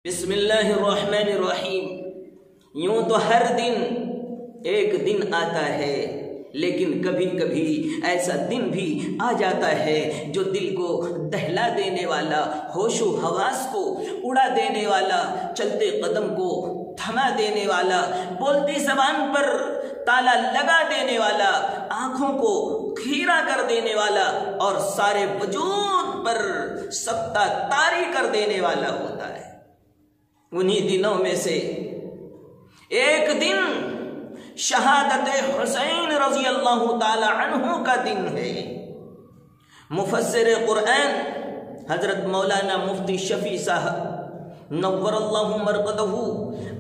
بسم اللہ الرحمن الرحیم۔ یوں تو ہر دن ایک دن آتا ہے، لیکن کبھی کبھی ایسا دن بھی آ جاتا ہے جو دل کو دہلا دینے والا، ہوش و حواس کو اڑا دینے والا، چلتے قدم کو تھما دینے والا، بولتی زبان پر تالا لگا دینے والا، آنکھوں کو کھیرا کر دینے والا اور سارے وجود پر سبتا طاری کر دینے والا ہوتا ہے۔ انہی دنوں میں سے ایک دن شہادت حسین رضی اللہ تعالی عنہ کا دن ہے۔ مفسر قرآن حضرت مولانا مفتی شفیع صاحب نور اللہ مرقدہ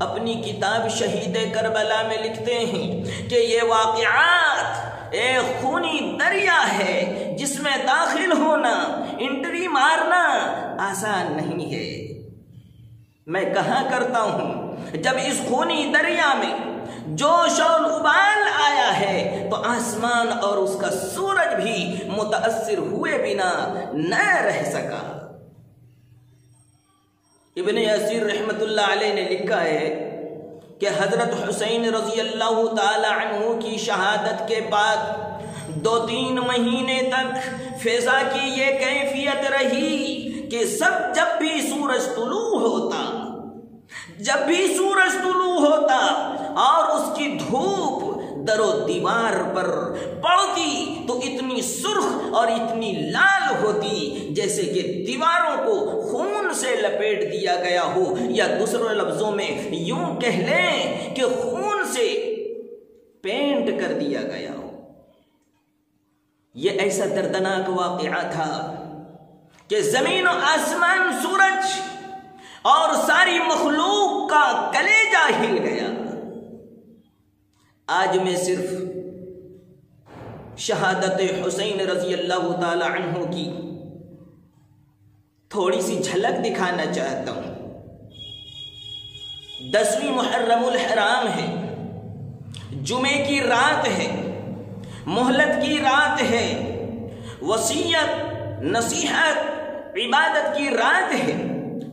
اپنی کتاب شہید کربلا میں لکھتے ہیں کہ یہ واقعات ایک خونی دریا ہے جس میں داخل ہونا، انٹری مارنا آسان نہیں ہے۔ میں کہاں کرتا ہوں جب اس خونی دریا میں جوش اور ابال آیا ہے تو آسمان اور اس کا سورج بھی متاثر ہوئے بنا نہ رہ سکا۔ ابن اسیر رحمت اللہ علیہ نے لکھا ہے کہ حضرت حسین رضی اللہ تعالی عنہ کی شہادت کے بعد 2-3 مہینے تک فضا کی یہ کیفیت رہی کہ جب بھی سورج طلوع ہوتا اور اس کی دھوپ در و دیوار پر پڑتی تو اتنی سرخ اور اتنی لال ہوتی جیسے کہ دیواروں کو خون سے لپیٹ دیا گیا ہو، یا دوسرے لفظوں میں یوں کہہ لیں کہ خون سے پینٹ کر دیا گیا ہو۔ یہ ایسا دردناک واقعہ تھا کہ زمین و آسمان، سورج اور ساری مخلوق کا کلیجہ ہل گیا۔ آج میں صرف شہادت حسین رضی اللہ تعالی عنہ کی تھوڑی سی جھلک دکھانا چاہتا ہوں۔ 10ویں محرم الحرام ہے، جمعے کی رات ہے، مہلت کی رات ہے، وصیت، نصیحت، عبادت کی رات ہے۔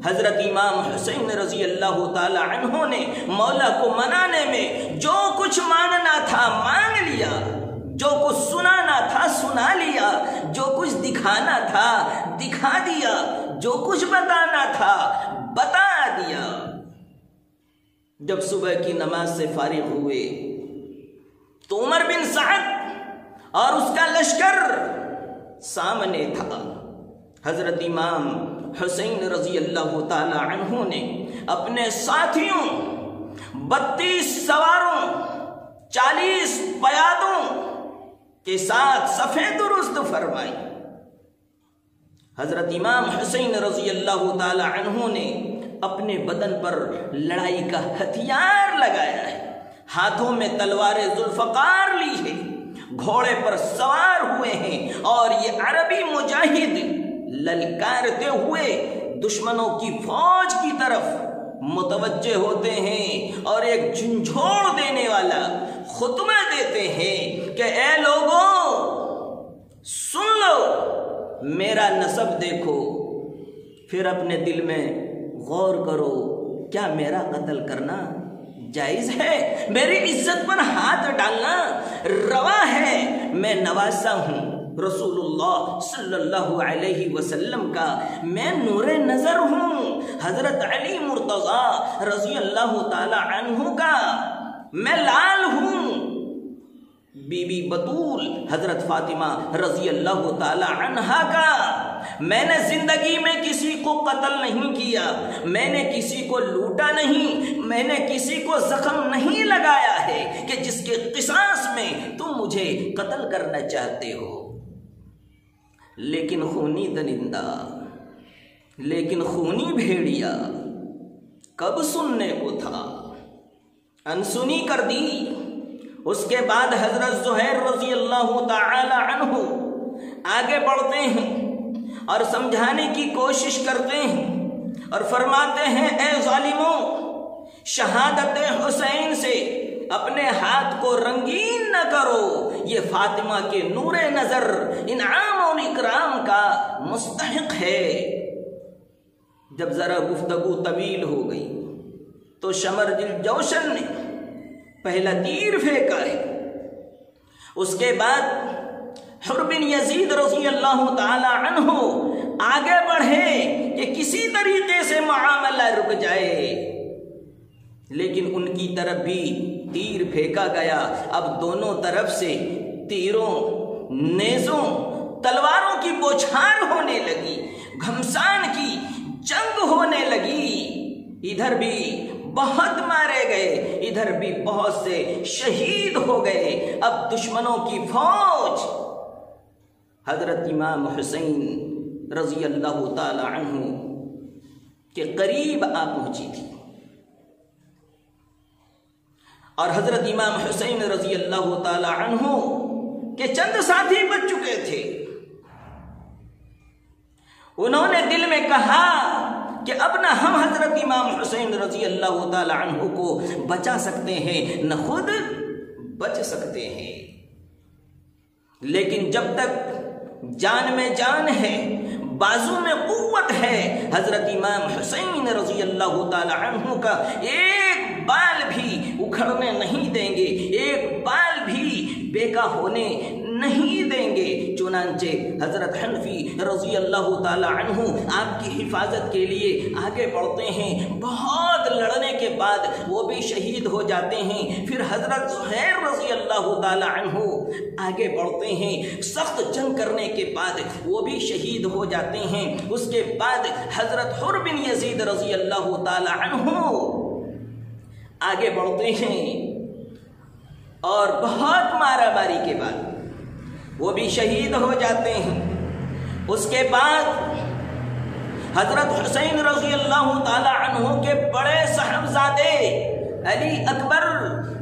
حضرت امام حسین رضی اللہ تعالی عنہ نے مولا کو منانے میں جو کچھ مانگنا تھا مانگ لیا، جو کچھ سنانا تھا سنا لیا، جو کچھ دکھانا تھا دکھا دیا، جو کچھ بتانا تھا بتا دیا۔ جب صبح کی نماز سے فارغ ہوئے تو عمر بن سعد اور اس کا لشکر سامنے تھا۔ حضرت امام حسین رضی اللہ تعالی عنہ نے اپنے ساتھیوں 32 سواروں 40 پیادوں کے ساتھ صفیں درست فرمائی۔ حضرت امام حسین رضی اللہ تعالی عنہ نے اپنے بدن پر لڑائی کا ہتھیار لگایا ہے، ہاتھوں میں تلوار ذوالفقار لی ہے، گھوڑے پر سوار ہوئے ہیں اور یہ عربی مجاہد للکارتے ہوئے دشمنوں کی فوج کی طرف متوجہ ہوتے ہیں اور ایک جھنجھوڑ دینے والا خطبہ دیتے ہیں کہ اے لوگوں سن لو، میرا نسب دیکھو، پھر اپنے دل میں غور کرو، کیا میرا قتل کرنا جائز ہے؟ میری عزت پر ہاتھ ڈالنا روا ہے؟ میں نواسا ہوں رسول اللہ صلی اللہ علیہ وسلم کا، میں نور نظر ہوں حضرت علی مرتضی رضی اللہ تعالی عنہ کا، میں لال ہوں بی بی بطول حضرت فاطمہ رضی اللہ تعالی عنہا کا۔ میں نے زندگی میں کسی کو قتل نہیں کیا، میں نے کسی کو لوٹا نہیں، میں نے کسی کو زخم نہیں لگایا ہے کہ جس کے قصاص میں تم مجھے قتل کرنا چاہتے ہو۔ لیکن خونی درندہ، لیکن خونی بھیڑیا کب سننے کو تھا، انسنی کر دی۔ اس کے بعد حضرت زہیر رضی اللہ تعالی عنہ آگے بڑھتے ہیں اور سمجھانے کی کوشش کرتے ہیں اور فرماتے ہیں اے ظالموں، شہادت حسین سے اپنے ہاتھ کو رنگین نہ کرو، یہ فاطمہ کے نور نظر انعام اور اکرام کا مستحق ہے۔ جب ذرا گفتگو طویل ہو گئی تو شمر الجوشن نے پہلا تیر پھینکا ہے. اس کے بعد حر بن یزید رضی اللہ تعالی عنہ آگے بڑھے کہ کسی طریقے سے معاملہ رک جائے، لیکن ان کی طرف بھی تیر پھینکا گیا. اب دونوں طرف سے تیروں، نیزوں، تلواروں کی بوچھار ہونے لگی، گھمسان کی جنگ ہونے لگی. ادھر بھی بہت مارے گئے، ادھر بھی بہت سے شہید ہو گئے. اب دشمنوں کی فوج حضرت امام حسین رضی اللہ تعالی عنہ کے قریب آ پہنچی تھی، اور حضرت امام حسین رضی اللہ تعالی عنہ کے چند ساتھی بچ چکے تھے. انہوں نے دل میں کہا کہ اب نہ ہم حضرت امام حسین رضی اللہ تعالی عنہ کو بچا سکتے ہیں، نہ خود بچ سکتے ہیں. لیکن جب تک جان میں جان ہے، بازو میں قوت ہے، حضرت امام حسین رضی اللہ تعالی عنہ کا ایک بال بھی اکھڑنے نہیں دیں گے، ایک بال بھی بیکا ہونے نہیں دیں گے. چنانچہ حضرت حنفی رضی اللہ تعالی عنہ آپ کی حفاظت کے لیے آگے بڑھتے ہیں. بہت لڑنے کے بعد وہ بھی شہید ہو جاتے ہیں. پھر حضرت زہیر رضی اللہ تعالی عنہ آگے بڑھتے ہیں. سخت جنگ کرنے کے بعد وہ بھی شہید ہو جاتے ہیں. اس کے بعد حضرت حر بن یزید رضی اللہ تعالی عنہ آگے بڑھتے ہیں، اور بہت مارا ماری کے بعد وہ بھی شہید ہو جاتے ہیں. اس کے بعد حضرت حسین رضی اللہ تعالی عنہ کے بڑے صاحبزادے علی اکبر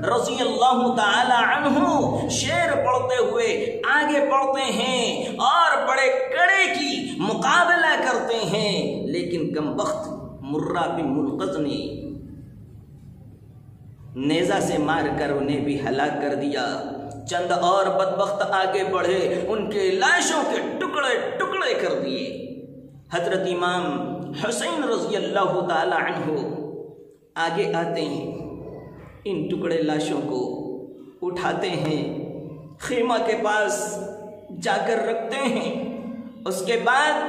رضی اللہ تعالی عنہ شعر پڑھتے ہوئے آگے بڑھتے ہیں اور بڑے کڑے کی مقابلہ کرتے ہیں. لیکن کمبخت مرہ بن منقذ نے نیزہ سے مار کر انہیں بھی ہلاک کر دیا. چند اور بدبخت آگے بڑھے، ان کے لاشوں کے ٹکڑے ٹکڑے کر دیے. حضرت امام حسین رضی اللہ تعالی عنہ آگے آتے ہیں، ان ٹکڑے لاشوں کو اٹھاتے ہیں، خیمہ کے پاس جا کر رکھتے ہیں. اس کے بعد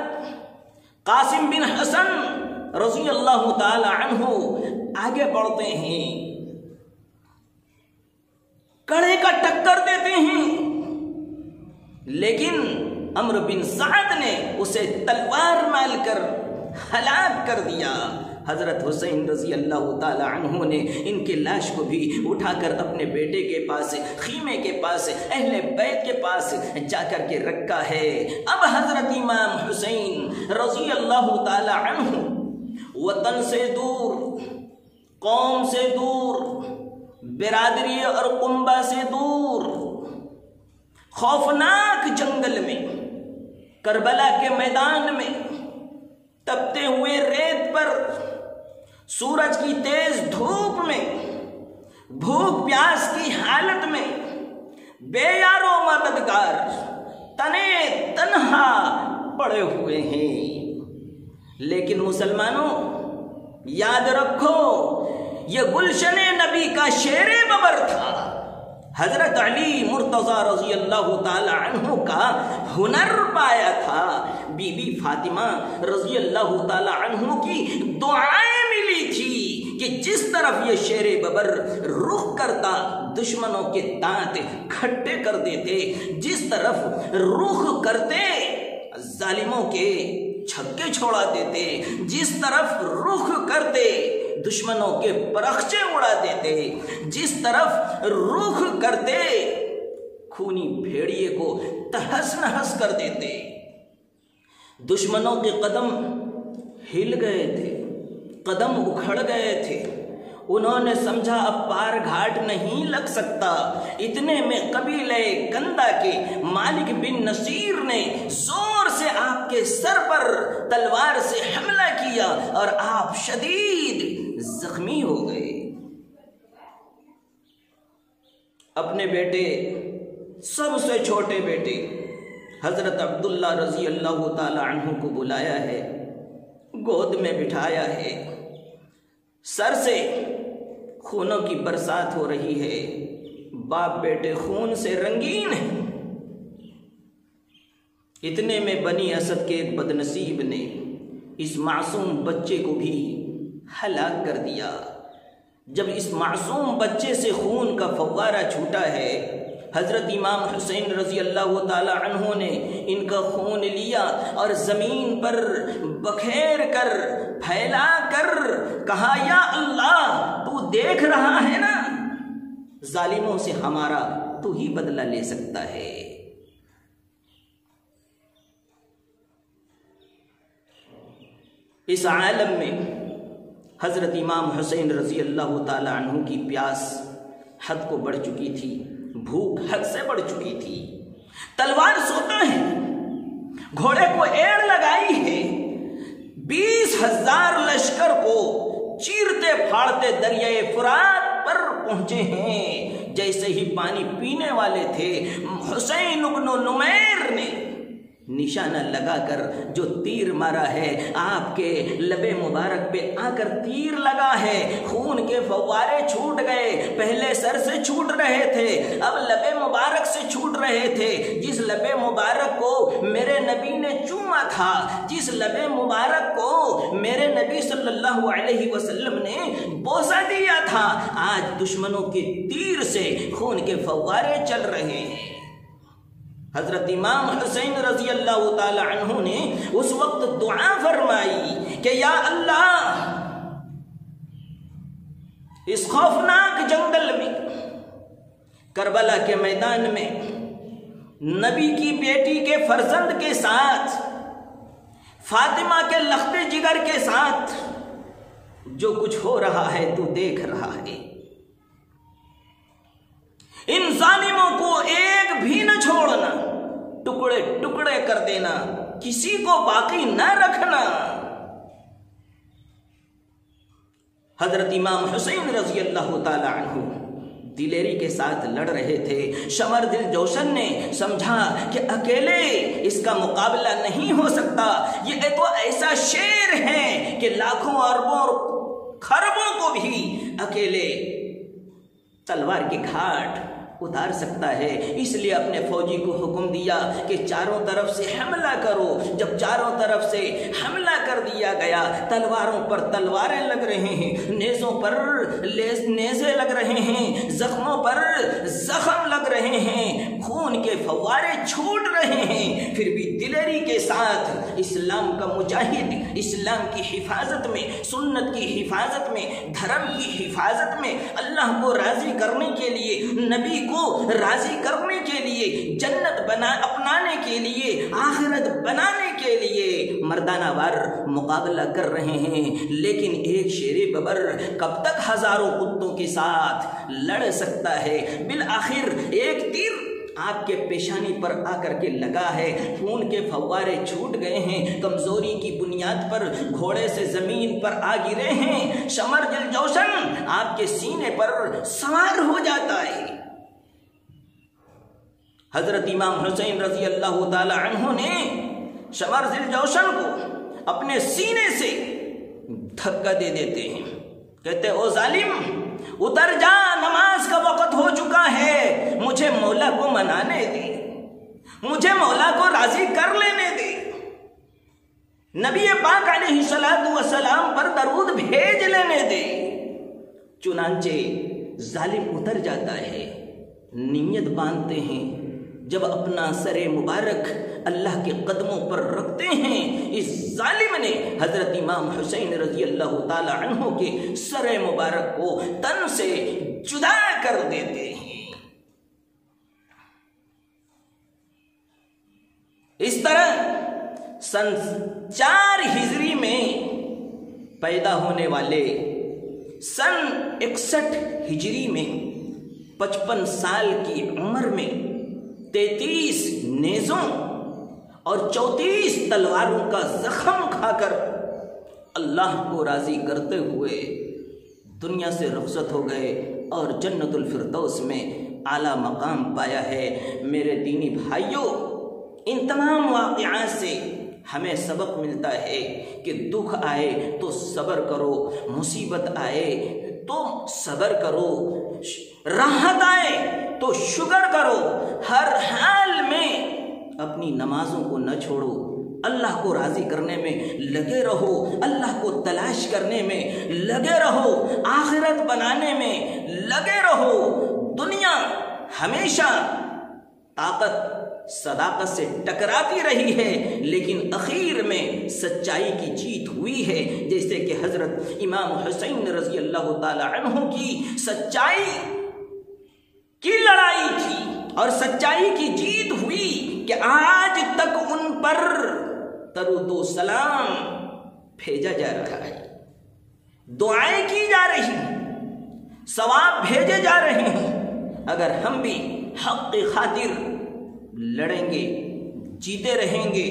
قاسم بن حسن رضی اللہ تعالی عنہ آگے بڑھتے ہیں، کڑے کا ٹکر دیتے ہیں، لیکن عمرو بن سعد نے اسے تلوار مال کر ہلاک کر دیا. حضرت حسین رضی اللہ تعالی عنہ نے ان کے لاش کو بھی اٹھا کر اپنے بیٹے کے پاس، خیمے کے پاس، اہل بیت کے پاس جا کر کے رکھا ہے. اب حضرت امام حسین رضی اللہ تعالی عنہ وطن سے دور، قوم سے دور، برادری اور قنبہ سے دور، خوفناک جنگل میں، کربلا کے میدان میں، تپتے ہوئے ریت پر، سورج کی تیز دھوپ میں، بھوک پیاس کی حالت میں، بے یار و مددگار، تنے تنہا پڑے ہوئے ہیں. لیکن مسلمانوں یاد رکھو، یہ گلشن نبی کا شیر ببر تھا. حضرت علی مرتضی رضی اللہ تعالی عنہ کا ہنر پایا تھا. بی بی فاطمہ رضی اللہ تعالی عنہ کی دعائیں ملی تھی کہ جس طرف یہ شیر ببر رخ کرتا دشمنوں کے دانت کھٹے کر دیتے، جس طرف رخ کرتے ظالموں کے چھکے چھوڑا دیتے، جس طرف رخ کرتے دشمنوں کے پرخچے اڑا دیتے، جس طرف رخ کرتے خونی بھیڑیے کو تہس نہس کر دیتے. دشمنوں کے قدم ہل گئے تھے، قدم اکھڑ گئے تھے. انہوں نے سمجھا اب پار گھاٹ نہیں لگ سکتا. اتنے میں قبیلہ کندہ کے مالک بن نصیر نے زور سے آپ کے سر پر تلوار سے حملہ کیا اور آپ شدید زخمی ہو گئے. اپنے بیٹے، سب سے چھوٹے بیٹے حضرت عبداللہ رضی اللہ تعالی عنہ کو بلایا ہے گود میں بٹھایا ہے، سر سے خونوں کی برسات ہو رہی ہے، باپ بیٹے خون سے رنگین ہیں۔ اتنے میں بنی اسد کے ایک بدنصیب نے اس معصوم بچے کو بھی ہلاک کر دیا۔ جب اس معصوم بچے سے خون کا فوارہ چھوٹا ہے، حضرت امام حسین رضی اللہ تعالی عنہ نے ان کا خون لیا اور زمین پر بکھیر کر پھیلا کر کہا، یا اللہ تو دیکھ رہا ہے نا، ظالموں سے ہمارا تو ہی بدلہ لے سکتا ہے۔ اس عالم میں حضرت امام حسین رضی اللہ تعالی عنہ کی پیاس حد کو بڑھ چکی تھی، بھوک حد سے بڑھ چکی تھی۔ تلوار سوتا ہے، گھوڑے کو ایڑ لگائی ہے، 20,000 لشکر کو چیرتے پھاڑتے دریائے فرات پر پہنچے ہیں۔ جیسے ہی پانی پینے والے تھے، حسین بن نمیر نے نشانہ لگا کر جو تیر مارا ہے، آپ کے لب مبارک پہ آ کر تیر لگا ہے، خون کے فوارے چھوٹ گئے۔ پہلے سر سے چھوٹ رہے تھے، اب لب مبارک سے چھوٹ رہے تھے۔ جس لب مبارک کو میرے نبی نے چوما تھا، جس لب مبارک کو میرے نبی صلی اللہ علیہ وسلم نے بوسہ دیا تھا، آج دشمنوں کے تیر سے خون کے فوارے چل رہے ہیں۔ حضرت امام حسین رضی اللہ تعالی عنہ نے اس وقت دعا فرمائی کہ یا اللہ، اس خوفناک جنگل میں، کربلا کے میدان میں، نبی کی بیٹی کے فرزند کے ساتھ، فاطمہ کے لخت جگر کے ساتھ جو کچھ ہو رہا ہے تو دیکھ رہا ہے، ان ظالموں کو ایک بھی نہ چھوڑنا، ٹکڑے ٹکڑے کر دینا، کسی کو باقی نہ رکھنا۔ حضرت امام حسین رضی اللہ تعالی عنہ دلیری کے ساتھ لڑ رہے تھے۔ شمر دل جوشن نے سمجھا کہ اکیلے اس کا مقابلہ نہیں ہو سکتا، یہ تو ایسا شیر ہے کہ لاکھوں اربوں خربوں کو بھی اکیلے تلوار کے گھاٹ اتار سکتا ہے۔ اس لیے اپنے فوجی کو حکم دیا کہ چاروں طرف سے حملہ کرو۔ جب چاروں طرف سے حملہ کر دیا گیا، تلواروں پر تلواریں لگ رہے ہیں، نیزوں پر نیزے لگ رہے ہیں، زخموں پر زخم لگ رہے ہیں، خون کے فوارے چھوٹ رہے ہیں، پھر بھی دلیری کے ساتھ اسلام کا مجاہد، اسلام کی حفاظت میں، سنت کی حفاظت میں، دھرم کی حفاظت میں، اللہ کو راضی کرنے کے لیے، نبی کو راضی کرنے کے لیے، جنت اپنانے کے لیے، آخرت بنانے کے لیے مردانہ وار مقابلہ کر رہے ہیں۔ لیکن ایک شیر ببر کب تک ہزاروں کتوں کے ساتھ لڑ سکتا ہے؟ بالآخر ایک تیر آپ کے پیشانی پر آ کر کے لگا ہے، خون کے فوارے چھوٹ گئے ہیں، کمزوری کی بنیاد پر گھوڑے سے زمین پر آ گرے ہیں، شمر دل جوشن آپ کے سینے پر سوار ہو جاتا ہے۔ حضرت امام حسین رضی اللہ تعالی عنہ نے شمر دل جوشن کو اپنے سینے سے دھکا دے دیتے ہیں، کہتے او ظالم اتر جا، نماز کا وقت ہو چکا ہے، مجھے مولا کو منانے دے، مجھے مولا کو راضی کر لینے دے، نبی پاک علیہ السلام پر درود بھیج لینے دے۔ چنانچہ ظالم اتر جاتا ہے، نیت باندھتے ہیں، جب اپنا سر مبارک اللہ کے قدموں پر رکھتے ہیں، اس ظالم نے حضرت امام حسین رضی اللہ تعالی عنہ کے سر مبارک کو تن سے جدا کر دیتے ہیں۔ اس طرح سن 4 ہجری میں پیدا ہونے والے سن 61 ہجری میں 55 سال کی عمر میں 33 نیزوں اور 34 تلواروں کا زخم کھا کر اللہ کو راضی کرتے ہوئے دنیا سے رخصت ہو گئے اور جنت الفردوس میں اعلیٰ مقام پایا ہے۔ میرے دینی بھائیوں، ان تمام واقعات سے ہمیں سبق ملتا ہے کہ دکھ آئے تو صبر کرو، مصیبت آئے تو صبر کرو، راحت آئے تو شکر کرو، ہر حال میں اپنی نمازوں کو نہ چھوڑو، اللہ کو راضی کرنے میں لگے رہو، اللہ کو تلاش کرنے میں لگے رہو، آخرت بنانے میں لگے رہو۔ دنیا ہمیشہ طاقت صداقت سے ٹکراتی رہی ہے، لیکن اخیر میں سچائی کی جیت ہوئی ہے، جیسے کہ حضرت امام حسین رضی اللہ تعالی عنہ کی سچائی کی لڑائی تھی اور سچائی کی جیت ہوئی کہ آج تک ان پر درود و سلام بھیجا جا رہا ہے، دعائیں کی جا رہی ہیں، ثواب بھیجے جا رہے ہیں۔ اگر ہم بھی حق کی خاطر لڑیں گے، جیتے رہیں گے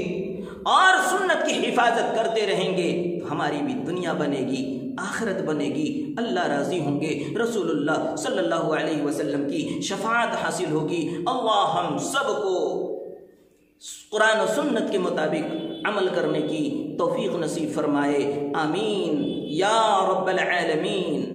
اور سنت کی حفاظت کرتے رہیں گے تو ہماری بھی دنیا بنے گی، آخرت بنے گی، اللہ راضی ہوں گے، رسول اللہ صلی اللہ علیہ وسلم کی شفاعت حاصل ہوگی۔ اللہ ہم سب کو قرآن و سنت کے مطابق عمل کرنے کی توفیق نصیب فرمائے، آمین یا رب العالمین۔